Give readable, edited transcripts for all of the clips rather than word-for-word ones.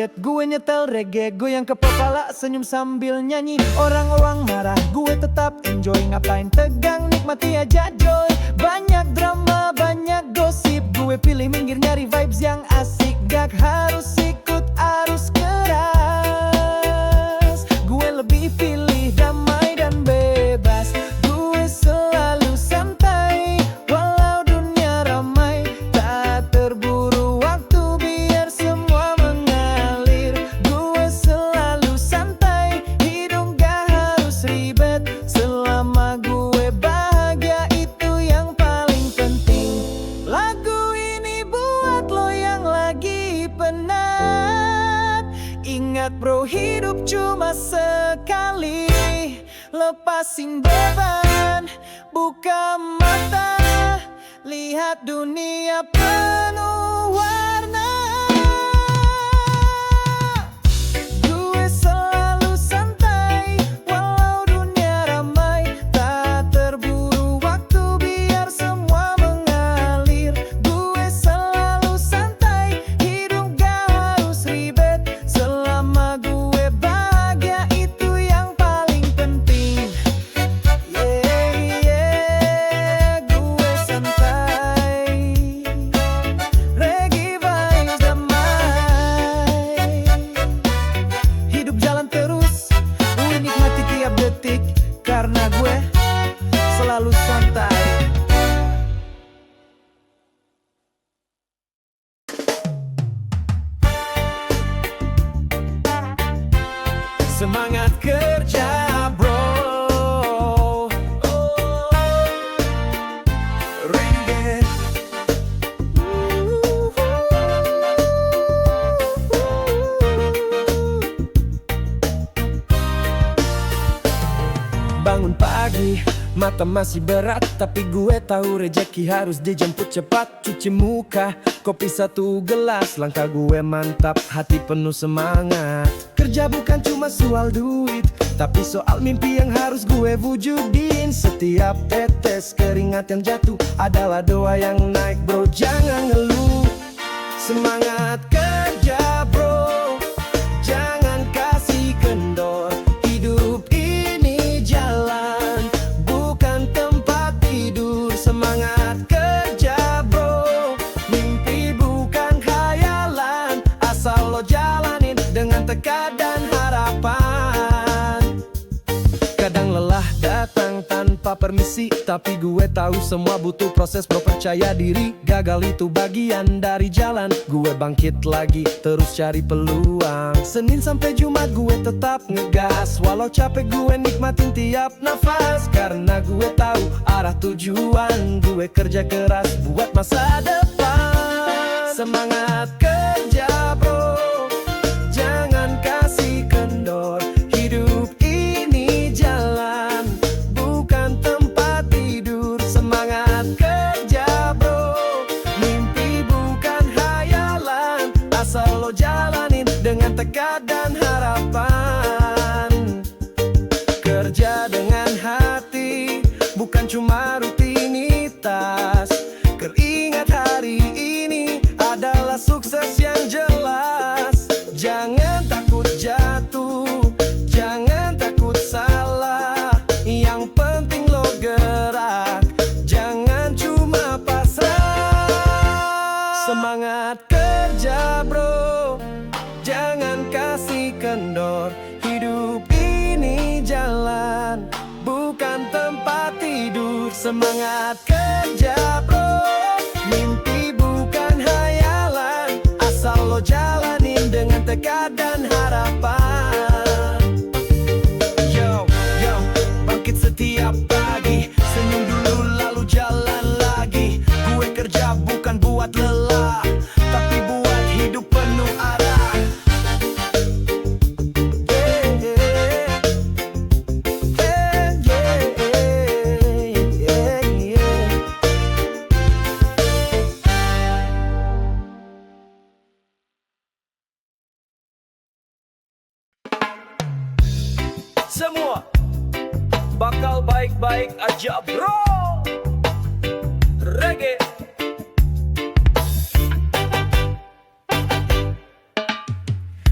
joget, gue nyetel reggae, goyang kepala, senyum sambil nyanyi. Orang-orang marah, gue tetap enjoy. Ngapain tegang, nikmati aja joy. Banyak drama, banyak gosip, gue pilih minggir nyari vibes yang asik. Gak harus ikut arus keras, gue lebih pilih damai dan bebas. Gue selalu santai, walau dunia ramai. Tak terburu waktu, biar semua mengalir. Gue selalu santai, hidup gak harus ribet. Selama gue bahagia, itu yang paling penting. Lagu ini buat lo yang lagi penat. Ingat bro, hidup cuma sekali. Lepasin beban, buka mata, lihat dunia penuh warna. Gue selalu santai, walau dunia ramai. Tak terburu waktu, biar semua mengalir. Gue selalu santai, hidup gak harus ribet. Selama gue bahagia, itu yang paling penting. Gue santai, reggae vibes damai. Hidup jalan terus, gue nikmati tiap detik. Karena gue selalu santai. Semangat kerja bro, reggae. Bangun pagi, mata masih berat, tapi gue tahu rejeki harus dijemput cepat. Cuci muka, kopi satu gelas, langkah gue mantap, hati penuh semangat. Kerja bukan cuma soal duit, tapi soal mimpi yang harus gue wujudin. Setiap tetes keringat yang jatuh adalah doa yang naik bro, jangan ngeluh. Semangat kerja bro, jangan kasih kendor. Hidup ini jalan, bukan tempat tidur. Semangat kerja bro, mimpi bukan khayalan. Asal lo jalanin dengan tekad dan harapan. Kadang lelah datang tanpa permisi, tapi gue tahu semua butuh proses bro, percaya diri. Gagal itu bagian dari jalan, gue bangkit lagi, terus cari peluang. Senin sampai Jumat gue tetap ngegas, walau capek gue nikmatin tiap nafas. Karena gue tahu arah tujuan, gue kerja keras buat masa depan. Semangat kerja bro, jangan kasih kendor. Hidup ini jalan, bukan tempat tidur. Semangat kerja bro, mimpi bukan khayalan. Asal lo jalanin dengan tekad dan harapan. Kerja dengan hati, bukan cuma rutinitas. Keringat hari ini adalah sukses yang jelas. Jangan takut jatuh, jangan takut salah. Yang penting lo gerak, jangan cuma pasrah. Semangat kerja bro, jangan kasih kendor. Hidup ini jalan, bukan tempat tidur. Semangat kerja bro, mimpi bukan khayalan. Asal lo jalanin dengan tekad dan harapan. Yo, bangkit setiap pagi, senyum dulu lalu jalan lagi. Gue kerja bukan buat lelah, tapi buat hidup penuh arah. Semua bakal baik-baik aja bro. Reggae.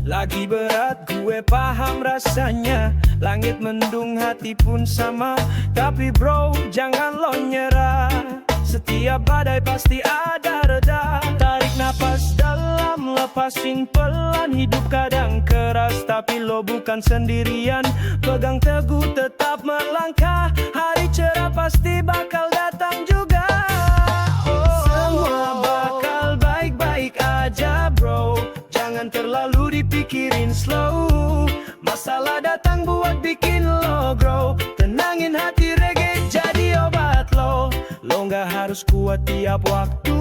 Lagi berat gue paham rasanya, langit mendung hati pun sama. Tapi bro jangan lo nyerah, setiap badai pasti ada reda. Tarik napas dalam, lepasin pelan. Hidup kadang keras tapi lo bukan sendirian. Pegang teguh tetap melangkah, hari cerah pasti bakal datang juga. Semua bakal baik-baik aja bro, jangan terlalu dipikirin slow. Masalah datang buat bikin lo grow, tenangin hati, reggae jadi obat lo. Lo gak harus kuat tiap waktu,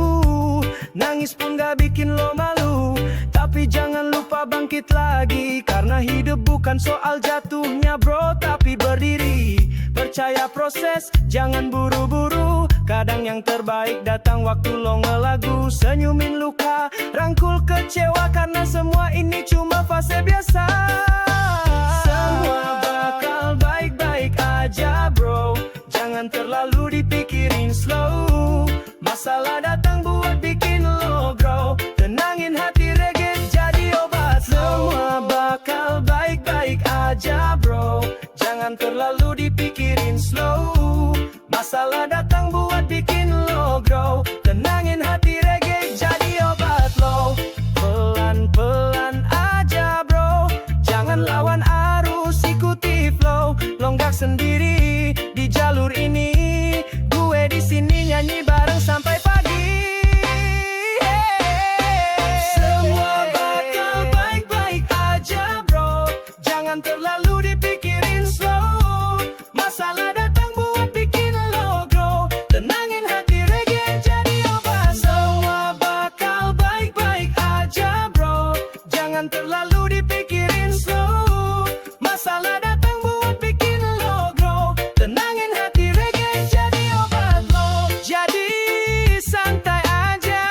nangis pun gak bikin lo malu. Tapi jangan lupa bangkit lagi, karena hidup bukan soal jatuhnya bro, tapi berdiri. Percaya proses, jangan buru-buru. Kadang yang terbaik datang waktu lo ngelagu. Senyumin luka, rangkul kecewa, karena semua ini cuma fase biasa. Semua bakal baik-baik aja bro, jangan terlalu dipikirin slow. Masalah datang buat bikin lo grow, tenangin hati, reggae jadi obat. Semua bakal baik-baik aja bro, jangan terlalu dipikirin slow. Masalah datang buat bikin lo grow, tenangin hati, reggae jadi obat lo. Pelan-pelan aja bro, jangan lawan arus, ikuti flow. Lo gak sendiri di jalur ini, gue di sini nyanyi bareng sampai pagi. Semua bakal baik-baik aja bro, jangan terlalu dipikirin slow. Masalah datang buat bikin lo grow, tenangin hati, reggae jadi obat. Semua bakal baik-baik aja bro, jangan terlalu dipikirin slow. Masalah datang buat bikin lo grow, tenangin hati, reggae jadi obat lo. Jadi santai aja,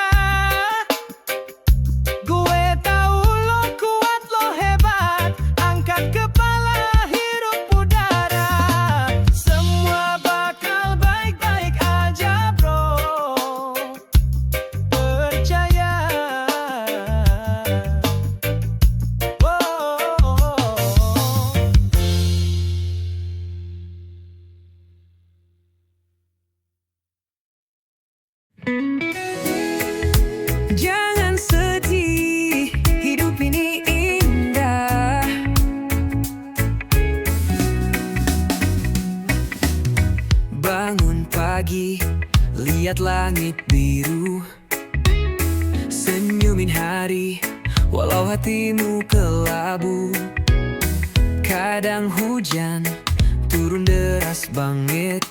gue tahu lo kuat, lo hebat. Angkat kepala, hirup udara, semua bakal baik-baik aja bro, percaya. Jangan sedih, hidup ini indah. Bangun pagi, lihat langit biru, senyumin hari, walau hatimu kelabu. Kadang hujan turun deras banget,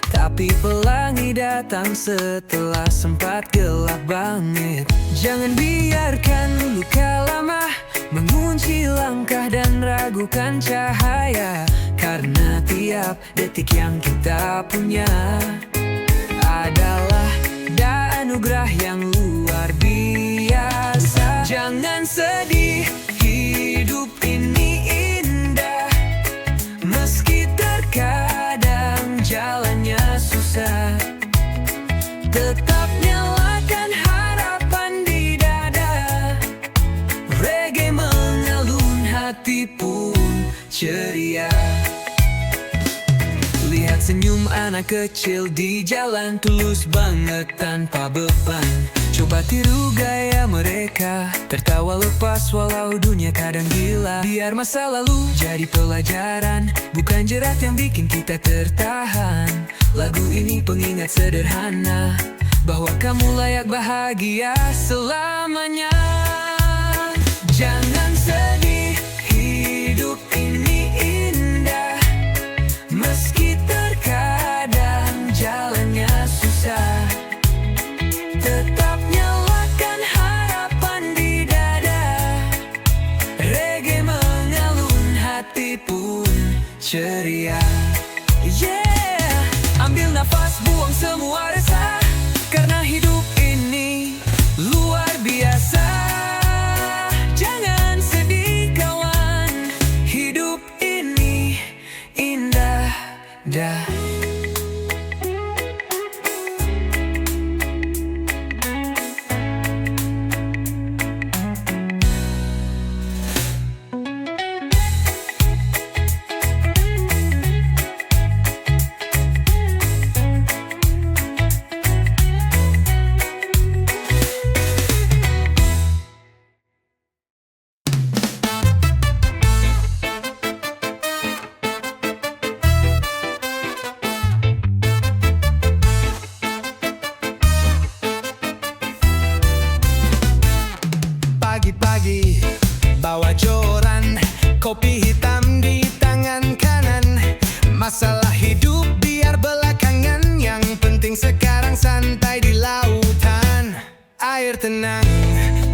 tapi pelangi datang setelah sempat gelap banget. Jangan biarkan luka lama mengunci langkah dan ragukan cahaya, karena tiap detik yang kita punya adalah anugerah yang luar biasa. Jangan sedih, hidup ini indah, meski terkadang jalannya susah. Tetap nyalakan harapan di dada, reggae mengalun, hati pun ceria. Lihat senyum anak kecil di jalan, tulus banget tanpa beban. Coba tiru gaya mereka, tertawa lepas walau dunia kadang gila. Biar masa lalu jadi pelajaran, bukan jerat yang bikin kita tertahan. Lagu ini pengingat sederhana, bahwa kamu layak bahagia selamanya. Jangan sedih, hidup ini indah, meski terkadang jalannya susah. Tetap nyalakan harapan di dada, reggae mengalun, hati pun ceria. Yeah, ambil nafas, buang semua resah, karena hidup ini luar biasa. Jangan sedih kawan, hidup ini indah dah. Masalah hidup biar belakangan, yang penting sekarang santai di lautan. Air tenang,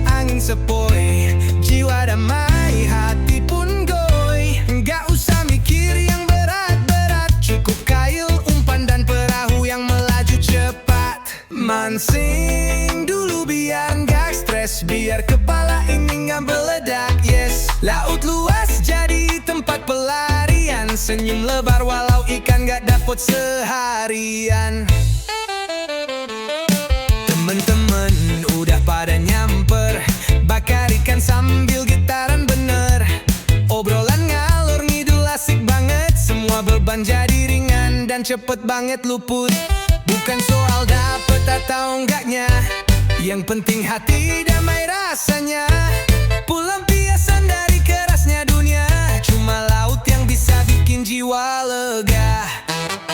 angin sepoi, jiwa damai, hati pun goy. Nggak usah mikir yang berat-berat, cukup kail, umpan dan perahu yang melaju cepat. Mancing dulu biar nggak stres, biar kepala ini nggak meledak. Yes, laut luas jadi tempat pelarian, senyum lebar walau ikan nggak dapet seharian. Temen-temen udah pada nyamper, bakar ikan sambil gitaran bener. Obrolan ngalor ngidul asik banget, semua beban jadi ringan dan cepet banget luput. Bukan soal dapet atau enggaknya, yang penting hati damai rasanya. Pelampiasan dari kerasnya dunia, cuma laut yang bisa bikin jiwa lega.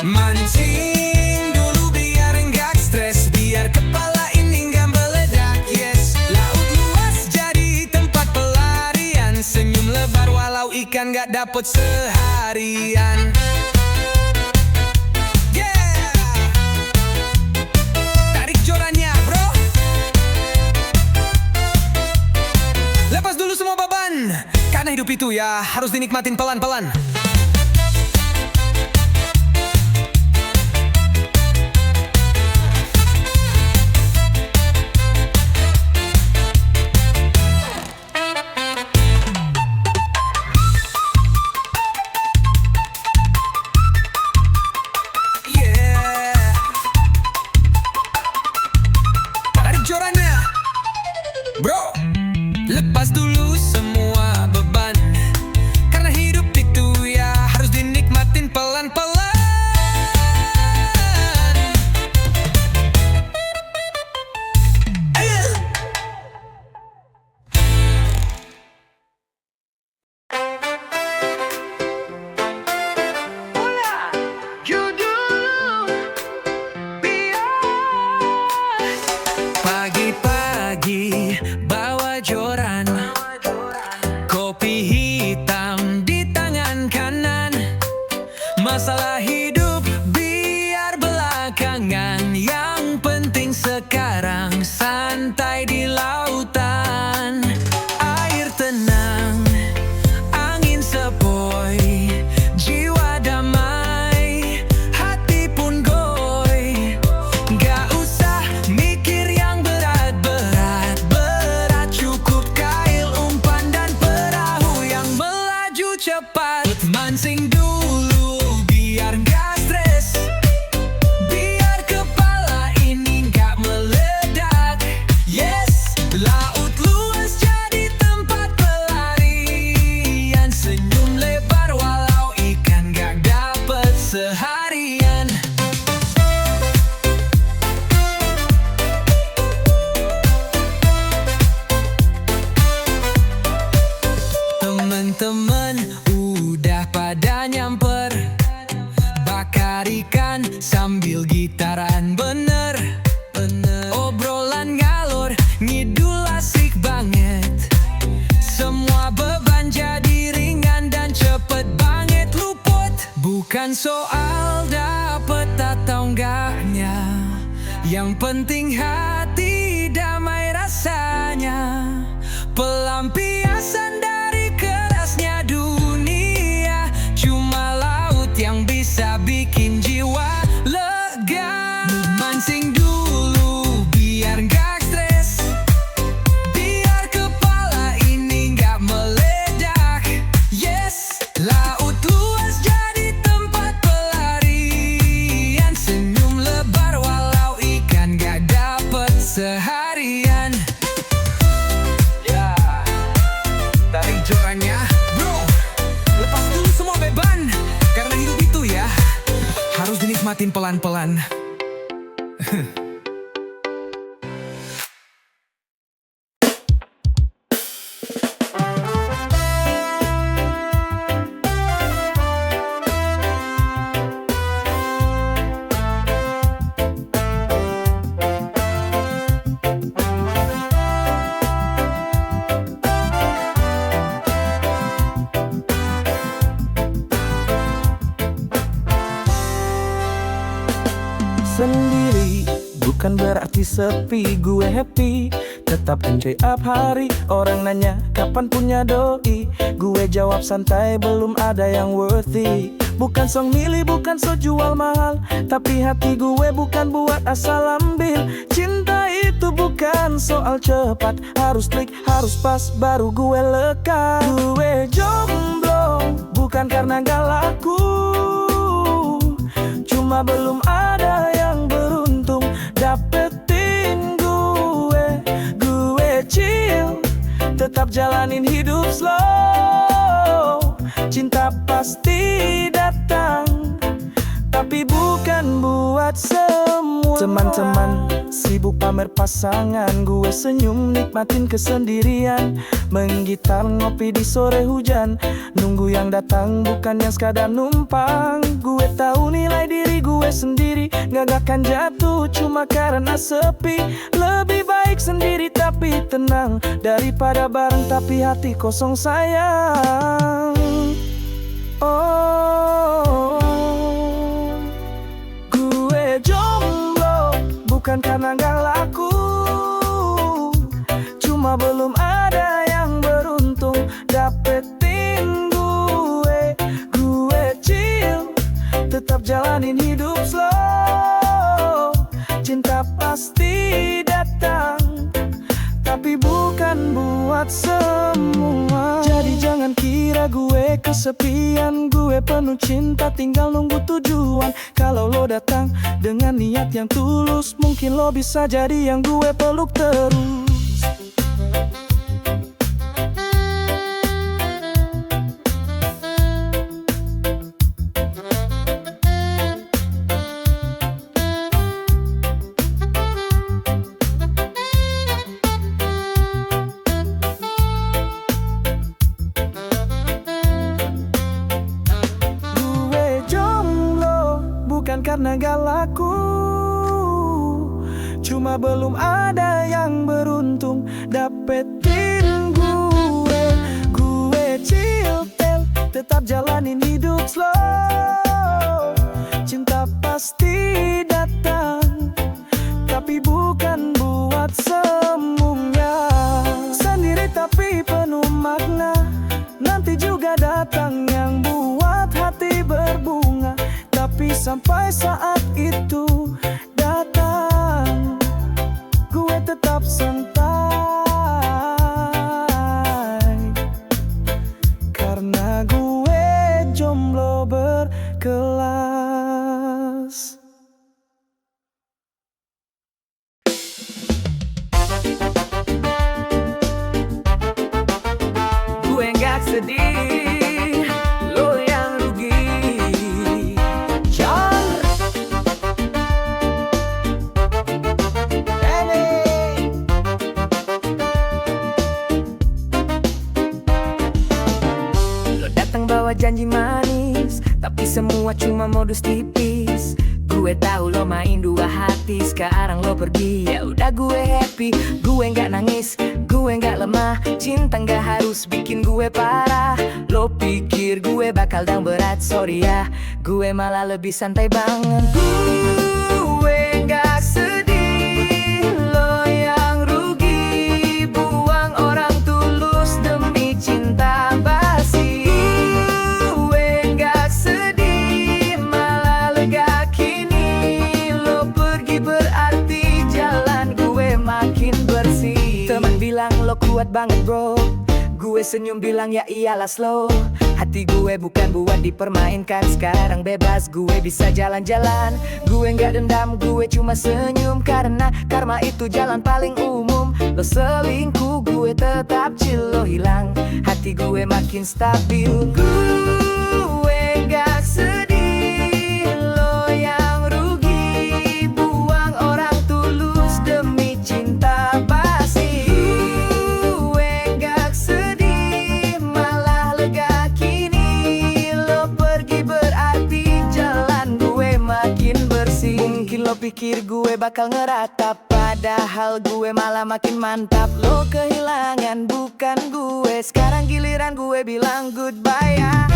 Mancing dulu biar enggak stres, biar kepala ini enggak meledak. Yes, laut luas jadi tempat pelarian, senyum lebar walau ikan enggak dapet seharian. Tarik jorannya bro, lepas dulu semua beban, karena hidup itu ya harus dinikmatin pelan-pelan. Bro, lepas dulu semua beban, karena hidup itu ya harus dinikmatin pelan-pelan. Pagi-pagi bawa joran, kopi hitam di tangan kanan. Masalah hidup biar belakangan, yang penting sekarang santai di lautan. Air tenang, angin sepoi, jiwa damai, hati pun goy. Gak usah mikir yang berat-berat, cukup kail, umpan dan perahu yang melaju cepat. Mancing dulu biar nggak stres, biar kepala ini nggak meledak. Yes, laut luas jadi tempat pelarian, senyum lebar walau ikan nggak dapet seharian. Temen-temen udah pada nyamper, bakar ikan sambil gitaran bener. Obrolan ngalor ngidul asik banget, semua beban jadi ringan dan cepet banget luput. Bukan soal dapet atau enggaknya, yang penting hati damai rasanya. Pelampiasan dari kerasnya dunia, cuma laut yang bisa bikin jiwa lega. Mancing dulu biar nggak stres, biar kepala ini nggak meledak. Yes, laut luas jadi tempat pelarian, senyum lebar walau ikan nggak dapet seharian. Tarik jorannya bro, lepas dulu semua beban, karena hidup itu ya harus dinikmatin pelan-pelan. sendiri bukan berarti sepi. Gue happy, tetap enjoy up hari. Orang nanya kapan punya doi, gue jawab santai, belum ada yang worthy. Bukan song milih, bukan so jual mahal, tapi hati gue bukan buat asal ambil. Cinta itu bukan soal cepat, harus klik, harus pas, baru gue lekat. Gue jomblo, bukan karena gak laku, cuma belum ada yang beruntung dapetin gue. Gue chill, tetap jalanin hidup slow. Cinta pasti datang, tapi bukan buat semua. Teman-teman sibuk pamer pasangan, gue senyum nikmatin kesendirian. Menggitar ngopi di sore hujan, nunggu yang datang bukan yang sekadar numpang. Gue tahu nilai diri gue sendiri, gak akan jatuh cuma karena sepi. Lebih baik sendiri tapi tenang, daripada bareng tapi hati kosong sayang. Oh, gue jomblo bukan karena gak laku, cuma belum ada yang beruntung dapetin gue. Gue chill, tetap jalanin hidup slow. Cinta pasti datang, tapi bukan buat semua. Jadi jangan kira gue kesepian, gue penuh cinta tinggal nunggu tujuan. Kalau lo datang dengan niat yang tulus, mungkin lo bisa jadi yang gue peluk terus. Bukan karena gak laku, cuma belum ada yang beruntung dapetin gue. Gue chill, tetap jalanin hidup slow. Cinta pasti datang, tapi bukan buat semuanya. Sendiri tapi penuh makna, nanti juga datang yang buat hati berbunga. Tapi sampai saat itu datang, gue tetap santai, karena gue jomblo berkelas. Gue gak sedih, lo yang rugi. Bawa janji manis, tapi semua cuma modus tipis. Gue tahu lo main dua hati, sekarang lo pergi, ya udah gue happy. Gue nggak nangis, gue nggak lemah, cinta nggak harus bikin gue parah. Lo pikir gue bakal dang berat, sorry ya, gue malah lebih santai banget. Gue nggak sedih, lo yang rugi, buang orang tulus demi cinta basi. Lo kuat banget bro, gue senyum bilang ya iyalah slow. Hati gue bukan buat dipermainkan, sekarang bebas gue bisa jalan-jalan. Gue gak dendam, gue cuma senyum, karena karma itu jalan paling umum. Lo selingkuh, gue tetap chill, lo hilang, hati gue makin stabil. Gue gak sedih, lo yang rugi, buang orang tulus demi cinta basi. Lo pikir gue bakal ngeratap, padahal gue malah makin mantap. Lo kehilangan bukan gue, sekarang giliran gue bilang goodbye ya.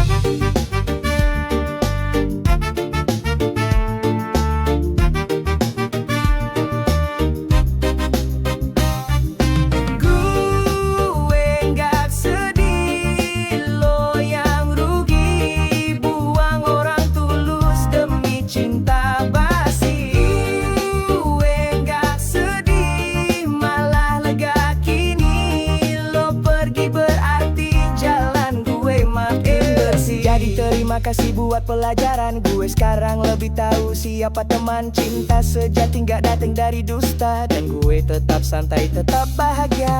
Terima kasih buat pelajaran. Gue sekarang lebih tahu siapa teman. Cinta sejati gak datang dari dusta. Dan gue tetap santai, tetap bahagia.